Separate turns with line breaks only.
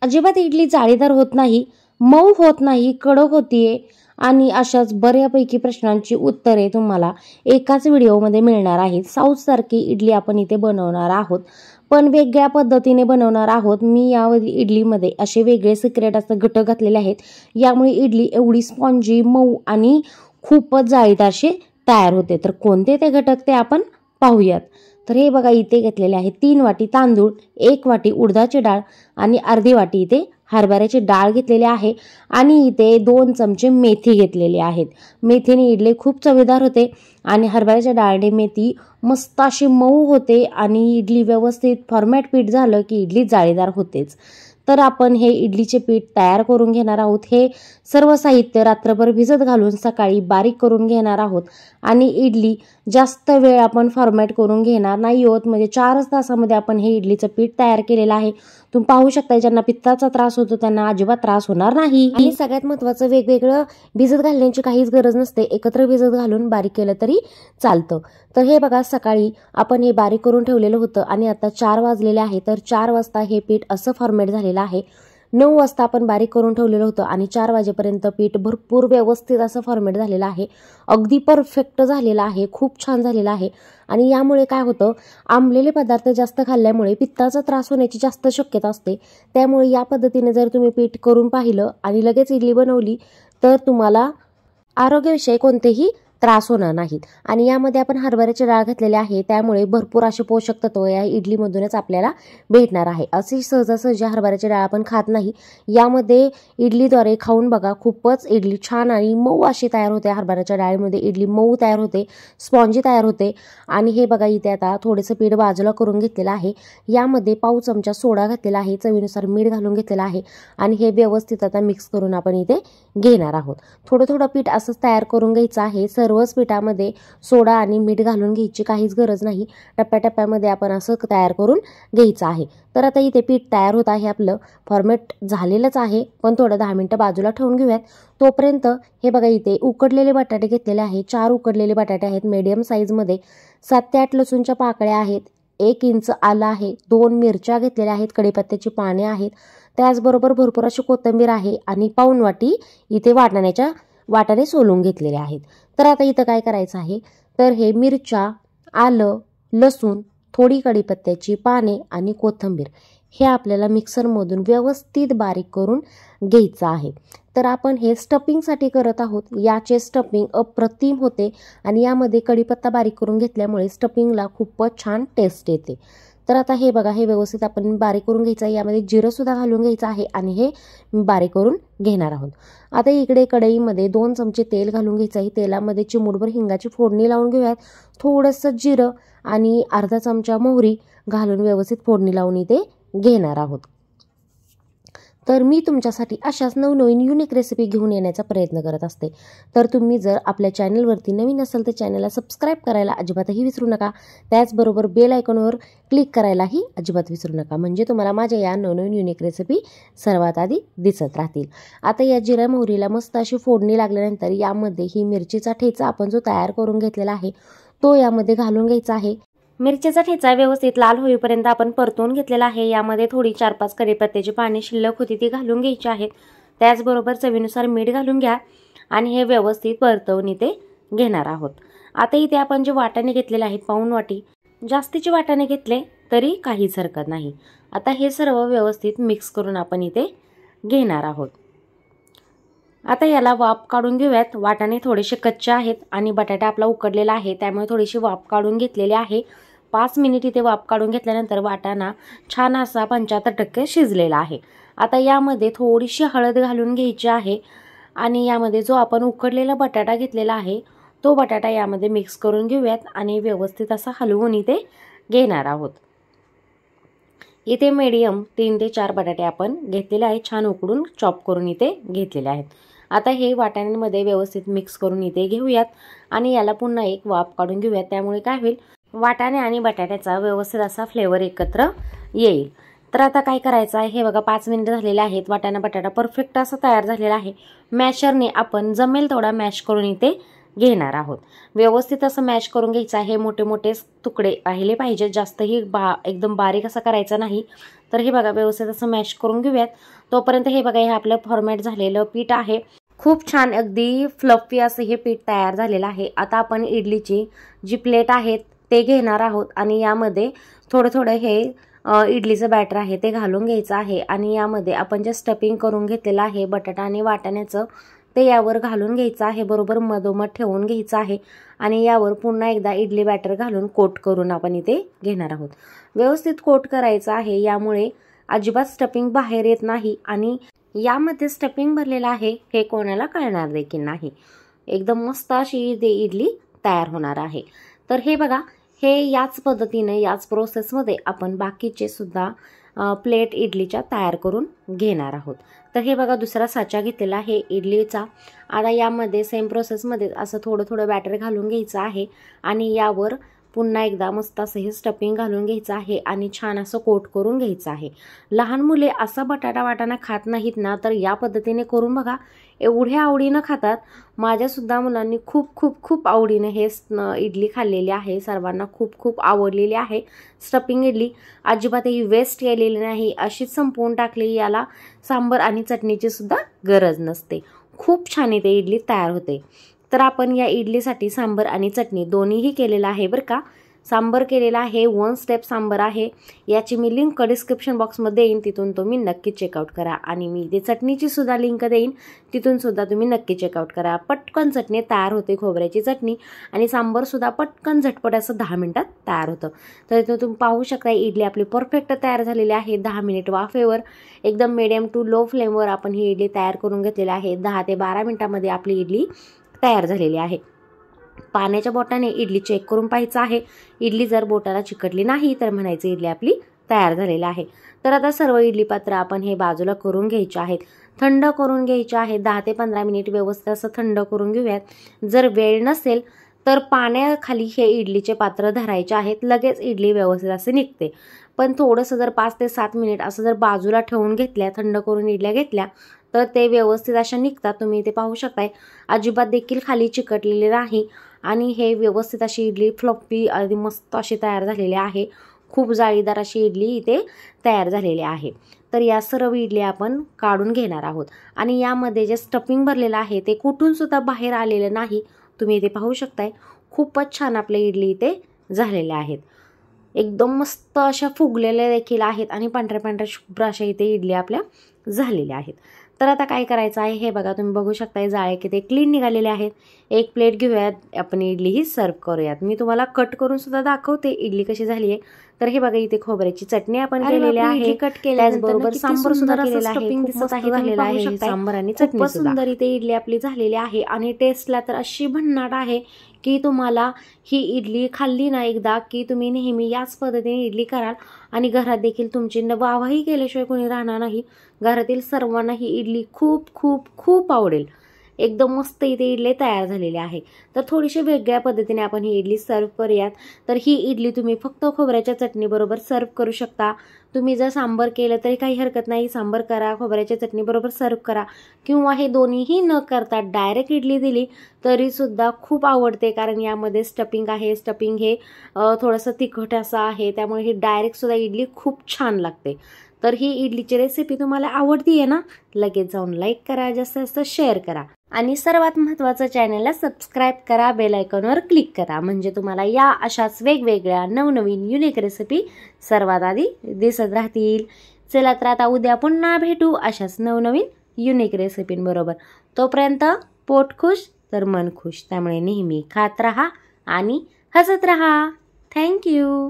अजिबात इडली जाळीदार होत नाही, मऊ होत नाही, कडक होतीये आणि अशाच बऱ्यापैकी प्रश्नांची उत्तरे तुम्हाला एकाच व्हिडिओमध्ये मिळणार आहेत। साऊथ सारखी इडली आपण इथे बनवणार आहोत, पण वेगळ्या पद्धतीने बनवणार आहोत। मी या इडलीमध्ये असे वेगळे सिक्रेट असं घटक घातलेले आहेत, यामुळे इडली एवढी स्पॉन्जी, मऊ आणि खूपच जाळीदार तयार होते। तर कोणते ते घटक ते आपण पाहूयात। तर हे बघा, इथे घेतलेले आहे 3 वाटी तांदूळ, 1 वाटी उडदाची डाळ आणि अर्धी वाटी इथे हरभऱ्याची डाळ घेतलेली आहे आणि इथे 2 चमचे मेथी घेतलेली आहेत। मेथीने इडली खूप चवीदार होते आणि हरभऱ्याच्या डाळने मेथी मस्त अशी मऊ होते आणि इडली व्यवस्थित फॉर्मॅट पीठ झालं की इडली जाळीदार होतेच। तर आपण हे इडलीचे पीठ तयार करून घेणार आहोत। हे सर्व साहित्य रात्रभर भिजत घालून सकाळी बारीक करून घेणार आहोत आणि इडली जास्त वेळ आपण फॉर्मॅट करून घेणार नाही आहोत, म्हणजे 4 तासामध्ये आपण हे इडलीचं पीठ तयार केलेलं आहे। तुम्ही पाहू शकता, ज्यांना पित्ताचा त्रास होतो त्यांना अजिबात त्रास होणार नाही। आणि सगळ्यात महत्त्वाचं, वेगवेगळं भिजत घालण्याची काहीच गरज नसते, एकत्र भिजत घालून बारीक केलं तरी चालतं। तर हे बघा, सकाळी आपण हे बारीक करून ठेवलेलं होतं आणि आता 4 वाजलेले आहे। तर 4 वाजता हे पीठ असं फॉर्मॅट झालेलं आहे। 9 वाजता आपण बारीक करून ठेवलेलं होतं आणि 4 वाजेपर्यंत पीठ भरपूर व्यवस्थित असं फॉर्मॅट झालेलं आहे, अगदी परफेक्ट झालेलं आहे, खूप छान झालेलं आहे। आणि यामुळे काय होतं, आंबलेले पदार्थ जास्त खाल्ल्यामुळे पित्ताचा त्रास होण्याची जास्त शक्यता असते। त्यामुळे या पद्धतीने जर तुम्ही पीठ करून पाहिलं आणि लगेच इडली बनवली तर तुम्हाला आरोग्याविषयी कोणतेही त्रास होणार नाहीत। आणि यामध्ये आपण हरभऱ्याची डाळ घातलेली आहे, त्यामुळे भरपूर असे पोषक तत्व या इडलीमधूनच आपल्याला भेटणार आहे। अशी सहजासहजी हरभऱ्याची डाळ आपण खात नाही, यामध्ये इडलीद्वारे खाऊन बघा, खूपच इडली छान आणि मऊ अशी तयार होते। हरभऱ्याच्या डाळीमध्ये इडली मऊ तयार होते, स्पॉन्जी तयार होते। आणि हे बघा, इथे आता थोडेसे पीठ बाजूला करून घेतलेलं आहे, यामध्ये पाव चमचा सोडा घातलेला आहे, चवीनुसार मीठ घालून घेतलेलं आहे आणि हे व्यवस्थित आता मिक्स करून आपण इथे घेणार आहोत। थोडं थोडं पीठ असंच तयार करून घ्यायचं आहे, सर्वच पीठामध्ये सोडा आणि मीठ घालून घ्यायची काहीच गरज नाही, टप्प्याटप्प्यामध्ये आपण असं तयार करून घ्यायचं आहे। तर आता इथे पीठ तयार होत आहे, आपलं फॉर्मॅट झालेलंच आहे, पण थोडं 10 मिनिटं बाजूला ठेवून घेऊयात। तोपर्यंत हे बघा, इथे उकडलेले बटाटे घेतलेले आहे, 4 उकडलेले बटाटे आहेत मीडियम साईजमध्ये, 7 ते 8 लसूणच्या पाकळ्या आहेत, 1 इंच आलं आहे, 2 मिरच्या घेतलेल्या आहेत, कढीपत्त्याची पाने आहेत, त्याचबरोबर भरपूर अशी कोथिंबीर आहे आणि पाऊण वाटी इथे वाटाणे सोलून घेतलेले आहेत। तर आता इथं काय करायचं आहे, तर हे मिरच्या, आलं, लसूण, थोडी कढीपत्त्याची पाने आणि कोथिंबीर हे आपल्याला मिक्सरमधून व्यवस्थित बारीक करून घ्यायचं आहे। तर आपण हे स्टफिंगसाठी करत आहोत, याचे स्टफिंग अप्रतिम होते आणि यामध्ये कढीपत्ता बारीक करून घेतल्यामुळे स्टफिंगला खूपच छान टेस्ट येते। तर आता हे बघा, हे व्यवस्थित आपण बारीक करून घ्यायचं आहे, यामध्ये जिरं सुद्धा घालून घ्यायचं आहे आणि हे बारीक करून घेणार आहोत। आता इकडे कढईमध्ये 2 चमचे तेल घालून घ्यायचं आहे, तेलामध्ये चिमूटभर हिंगाची फोडणी लावून घेऊयात, थोडंसं जिरं आणि अर्धा चमचा मोहरी घालून व्यवस्थित फोडणी लावून इथे घेणार आहोत। तर मी तुमच्यासाठी अशाच नवनवीन युनिक रेसिपी घेऊन येण्याचा प्रयत्न करत असते। तर तुम्ही जर आपल्या चॅनलवरती नवीन असाल तर चॅनलला सबस्क्राईब करायला अजिबातही विसरू नका, त्याचबरोबर बेल आयकॉनवर क्लिक करायलाही अजिबात विसरू नका, म्हणजे तुम्हाला माझ्या या नवनवीन युनिक रेसिपी सर्वात आधी दिसत राहतील। आता या जिरा मोहरीला मस्त अशी फोडणी लागल्यानंतर यामध्ये ही मिरचीचा ठेचा आपण जो तयार करून घेतलेला आहे तो यामध्ये घालून घ्यायचा आहे। मिरचीचा ठेचा व्यवस्थित लाल होईपर्यंत आपण परतवून घेतलेला आहे, यामध्ये थोडी 4-5 कढीपत्त्याची पाने शिल्लक होती ती घालून घ्यायची आहेत, त्याचबरोबर चवीनुसार मीठ घालून घ्या आणि हे व्यवस्थित परतवून इथे घेणार आहोत। आता इथे आपण जे वाटाणे घेतलेले आहेत पाऊण वाटी, जास्तीचे वाटाणे घेतले तरी काहीच हरकत नाही। आता हे सर्व व्यवस्थित मिक्स करून आपण इथे घेणार आहोत। आता याला वाफ काढून घेऊयात, वाटाणे थोडेसे कच्चे आहेत आणि बटाटा आपला उकडलेला आहे, त्यामुळे थोडीशी वाफ काढून घेतलेली आहे। 5 मिनिट इथे वाफ काढून घेतल्यानंतर वाटाणा छान असा 75% शिजलेला आहे। आता यामध्ये थोडीशी हळद घालून घ्यायची आहे आणि यामध्ये जो आपण उकडलेला बटाटा घेतलेला आहे तो बटाटा यामध्ये मिक्स करून घेऊयात आणि व्यवस्थित असा हलवून इथे घेणार आहोत। इथे मीडियम 3 ते 4 बटाटे आपण घेतलेले आहेत, छान उकडून चॉप करून इथे घेतलेले आहेत। आता हे वाटाण्यांमध्ये व्यवस्थित मिक्स करून इथे घेऊयात आणि याला पुन्हा एक वाफ काढून घेऊयात, त्यामुळे काय होईल, वाटाणे आणि बटाट्याचा व्यवस्थित असा फ्लेवर एकत्र येईल। तर आता काय करायचं आहे, हे बघा 5 मिनिट झालेले आहेत, वाटाणा बटाटा परफेक्ट असा तयार झालेला आहे। मॅशरने आपण जमेल तेवढा मॅश करून इथे घेणार आहोत, व्यवस्थित असं मॅश करून घ्यायचं आहे। मोठे मोठे तुकडे राहिले पाहिजे, जास्तही एकदम बारीक असं करायचं नाही, तर हे बघा व्यवस्थित असं मॅश करून घेऊयात. तोपर्यंत हे बघा हे आपलं फॉर्मॅट झालेलं पीठ आहे. खूप छान अगदी फ्लफी असं हे पीठ तयार झालेलं आहे. आता आपण इडलीची जी प्लेट आहे ते घेणार आहोत आणि यामध्ये थोडं थोडं हे इडलीचं बॅटर आहे ते घालून घ्यायचं आहे आणि यामध्ये आपण जे स्टफिंग करून घेतलेलं आहे बटाटा आणि वाटाण्याचं ते यावर घालून घ्यायचं आहे. बरोबर मधोमध ठेवून घ्यायचं आहे आणि यावर पुन्हा एकदा इडली बॅटर घालून कोट करून आपण इथे घेणार आहोत. व्यवस्थित कोट करायचं आहे. यामुळे अजिबात स्टफिंग बाहेर येत नाही आणि यामध्ये स्टफिंग भरलेलं आहे हे कोणाला कळणार देखील नाही. एकदम मस्त अशी इडली तयार होणार आहे. तर हे बघा हे याच पद्धतीने याच प्रोसेसमध्ये आपण बाकीचे सुद्धा प्लेट इडलीच्या तयार करून घेणार आहोत. तर हे बघा दुसरा साचा घेतलेला आहे इडलीचा. आता यामध्ये सेम प्रोसेसमध्ये असं थोडं थोडं बॅटर घालून घ्यायचं आहे आणि यावर पुन्हा एकदा मस्त असं हे स्टफिंग घालून घ्यायचं आहे आणि छान असं कोट करून घ्यायचं आहे. लहान मुले असा बटाटा वाटाणा खात नाहीत ना, तर या पद्धतीने करून बघा, एवढ्या आवडीनं खातात. माझ्यासुद्धा मुलांनी खूप खूप खूप आवडीने हे इडली खाल्लेली आहे. सर्वांना खूप खूप आवडलेली आहे. स्टफिंग इडली अजिबातही वेस्ट केलेली नाही, अशीच संपवून टाकली. याला सांबर आणि चटणीची सुद्धा गरज नसते. खूप छान इथे इडली तयार होते. तर आपण या इडलीसाठी सांबर आणि चटणी दोन्हीही केलेलं आहे बरं का. सांबर केलेला आहे, 1 स्टेप सांबर आहे. याची मी लिंक डिस्क्रिप्शन बॉक्समध्ये देईन, तिथून तुम्ही नक्की चेकआउट करा. आणि मी इथे चटणीची सुद्धा लिंक देईन, तिथून सुद्धा तुम्ही नक्की चेकआउट करा. पटकन चटणी तयार होते, खोबऱ्याची चटणी, आणि सांबरसुद्धा पटकन झटपट असं 10 मिनिटात तयार होतं. तर इथं तुम्ही पाहू शकता इडली आपली परफेक्ट तयार झालेली आहे. 10 मिनिट वाफेवर एकदम मिडियम टू लो फ्लेमवर आपण ही इडली तयार करून घेतलेली आहे. 10 ते 12 मिनिटामध्ये आपली इडली तयार झालेली आहे. पाण्याच्या बोटाने इडली चेक करून पाहायचं आहे. इडली जर बोटाला चिकटली नाही तर म्हणायचं इडली आपली तयार झालेली आहे. तर आता सर्व इडली पात्र आपण हे बाजूला करून घ्यायचे आहेत, थंड करून घ्यायचे आहेत. 10 ते 15 मिनिट व्यवस्थित असं थंड करून घेऊयात. जर वेळ नसेल तर पाण्याखाली हे इडलीचे पात्र धरायचे आहेत, लगेच इडली व्यवस्थित असे निघते. पण थोडंसं जर 5 ते 7 मिनिट असं जर बाजूला ठेवून घेतल्या, थंड करून इडल्या घेतल्या, तर ते व्यवस्थित अशा निघतात. तुम्ही इथे पाहू शकताय अजिबात देखील खाली चिकटलेले नाही आणि हे व्यवस्थित अशी इडली फ्लॉपी आणि मस्त अशी तयार झालेली आहे. खूप जाळीदार अशी इडली इथे तयार झालेली आहे. तर या सर्व इडली आपण काढून घेणार आहोत आणि यामध्ये जे स्टफिंग भरलेलं आहे ते कुठून सुद्धा बाहेर आलेलं नाही. तुम्ही इथे पाहू शकताय खूपच छान आपले इडली इथे झालेले आहेत. एकदम मस्त अशा फुगलेल्या देखील आहेत आणि पांढऱ्या पांढऱ्या शुभ्र अशा इथे इडली आपल्या झालेल्या आहेत. तर आता काय करायचं आहे हे बघा, तुम्ही बघू शकता जाळे किती क्लीन निघालेले आहेत. एक प्लेट घेऊयात, आपण इडली ही सर्व करूयात. मी तुम्हाला कट करून सुद्धा दाखवते इडली कशी झाली आहे. तर हे बघा इथे खोबऱ्याची चटणी आपण केलेली आहे, कट त्याचबरोबर सांबर सुद्धा केलेला आहे. मस्त झालेला आहे सांबर आणि चटणी सुंदर इथे इडली आपली झालेली आहे आणि टेस्टला तर अशी भन्नाट आहे की तुम्हाला ही इडली खाल्ली ना एकदा की तुम्ही नेहमी याच पद्धतीने इडली कराल आणि घरात देखील तुमची वाहवाही केल्याशिवाय कोणी राहणार नाही. घरातील सर्वांना ही इडली खूप खूप खूप आवडेल. एकदम मस्त इथे इडली तयार झालेली आहे. तर थोडीशी वेगळ्या पद्धतीने आपण ही इडली सर्व करूयात. तर ही इडली तुम्ही फक्त खोबऱ्याच्या चटणीबरोबर सर्व करू शकता. तुम्ही जर सांबर केलं तरी काही हरकत नाही, सांबर करा, खोबऱ्याच्या चटणीबरोबर सर्व करा, किंवा हे दोन्हीही न करता डायरेक्ट इडली दिली तरीसुद्धा खूप आवडते. कारण यामध्ये स्टफिंग आहे, स्टफिंग हे थोडंसं तिखट असं आहे, त्यामुळे ही डायरेक्टसुद्धा इडली खूप छान लागते. तर ही इडलीची रेसिपी तुम्हाला आवडती आहे ना, लगेच जाऊन लाईक करा, जास्त जास्त शेअर करा आणि सर्वात महत्त्वाचं चॅनलला सबस्क्राईब करा, बेल आयकॉनवर क्लिक करा, म्हणजे तुम्हाला या अशाच वेगवेगळ्या नवनवीन युनिक रेसिपी सर्वात आधी दिसत राहतील. चला तर आता उद्या पुन्हा भेटू अशाच नवनवीन युनिक रेसिपींबरोबर. तोपर्यंत पोट खुश तर मन खुश, त्यामुळे नेहमी खात राहा आणि हसत राहा. थँक्यू.